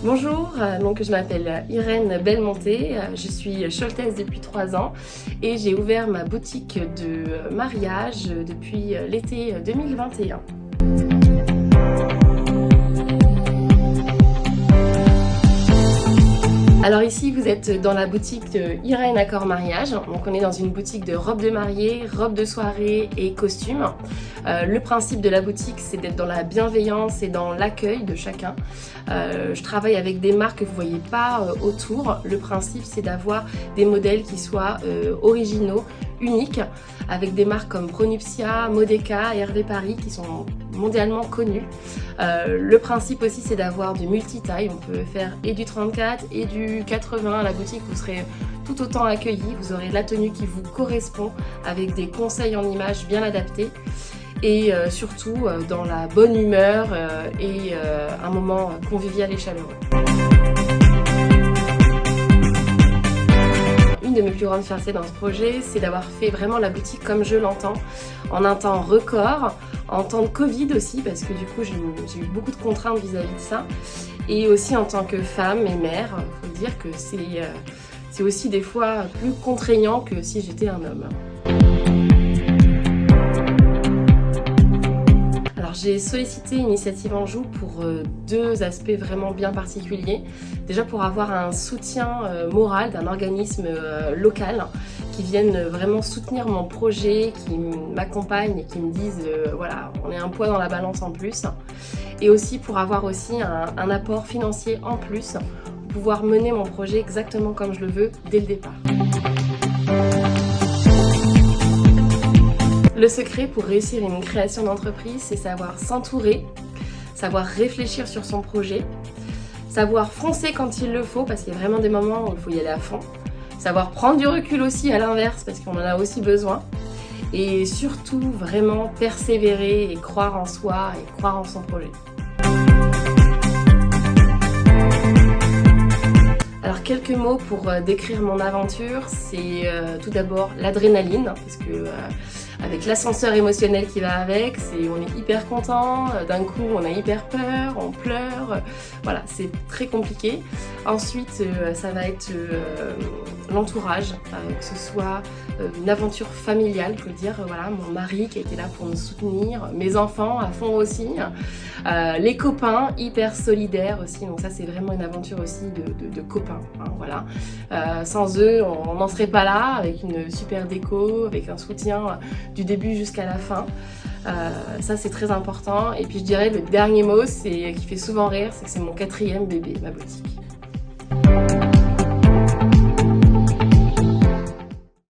Bonjour, donc je m'appelle Irène Belmonté, je suis Sholtaise depuis 3 ans et j'ai ouvert ma boutique de mariage depuis l'été 2021. Alors ici vous êtes dans la boutique de Irène Accord Mariage, donc on est dans une boutique de robes de mariée, robes de soirée et costumes. Le principe de la boutique c'est d'être dans la bienveillance et dans l'accueil de chacun. Je travaille avec des marques que vous ne voyez pas autour. Le principe c'est d'avoir des modèles qui soient originaux, uniques, avec des marques comme Pronuptia, Modeka et Hervé Paris qui sont mondialement connus. Le principe aussi c'est d'avoir du multi-taille, on peut faire et du 34 et du 80 à la boutique, vous serez tout autant accueillis, vous aurez la tenue qui vous correspond avec des conseils en images bien adaptés et surtout dans la bonne humeur et un moment convivial et chaleureux. Une de mes plus grandes fiertés dans ce projet, c'est d'avoir fait vraiment la boutique comme je l'entends, en un temps record, en temps de Covid aussi, parce que du coup j'ai eu beaucoup de contraintes vis-à-vis de ça, et aussi en tant que femme et mère, il faut dire que c'est aussi des fois plus contraignant que si j'étais un homme. J'ai sollicité Initiative Anjou pour deux aspects vraiment bien particuliers. Déjà pour avoir un soutien moral d'un organisme local qui vienne vraiment soutenir mon projet, qui m'accompagne et qui me disent voilà, on est un poids dans la balance en plus. Et aussi pour avoir aussi un apport financier en plus, pour pouvoir mener mon projet exactement comme je le veux dès le départ. Le secret pour réussir une création d'entreprise, c'est savoir s'entourer, savoir réfléchir sur son projet, savoir foncer quand il le faut, parce qu'il y a vraiment des moments où il faut y aller à fond, savoir prendre du recul aussi à l'inverse, parce qu'on en a aussi besoin, et surtout vraiment persévérer et croire en soi et croire en son projet. Alors quelques mots pour décrire mon aventure, c'est tout d'abord l'adrénaline, parce que avec l'ascenseur émotionnel qui va avec, on est hyper content, d'un coup on a hyper peur, on pleure, voilà, c'est très compliqué. Ensuite, ça va être l'entourage, que ce soit une aventure familiale, je veux dire, voilà, mon mari qui était là pour me soutenir, mes enfants à fond aussi, les copains hyper solidaires aussi, donc ça c'est vraiment une aventure aussi de copains, hein, voilà. Sans eux, on n'en serait pas là, avec une super déco, avec un soutien du début jusqu'à la fin. Ça c'est très important. Et puis je dirais le dernier mot, qui fait souvent rire, c'est que c'est mon 4e bébé, ma boutique.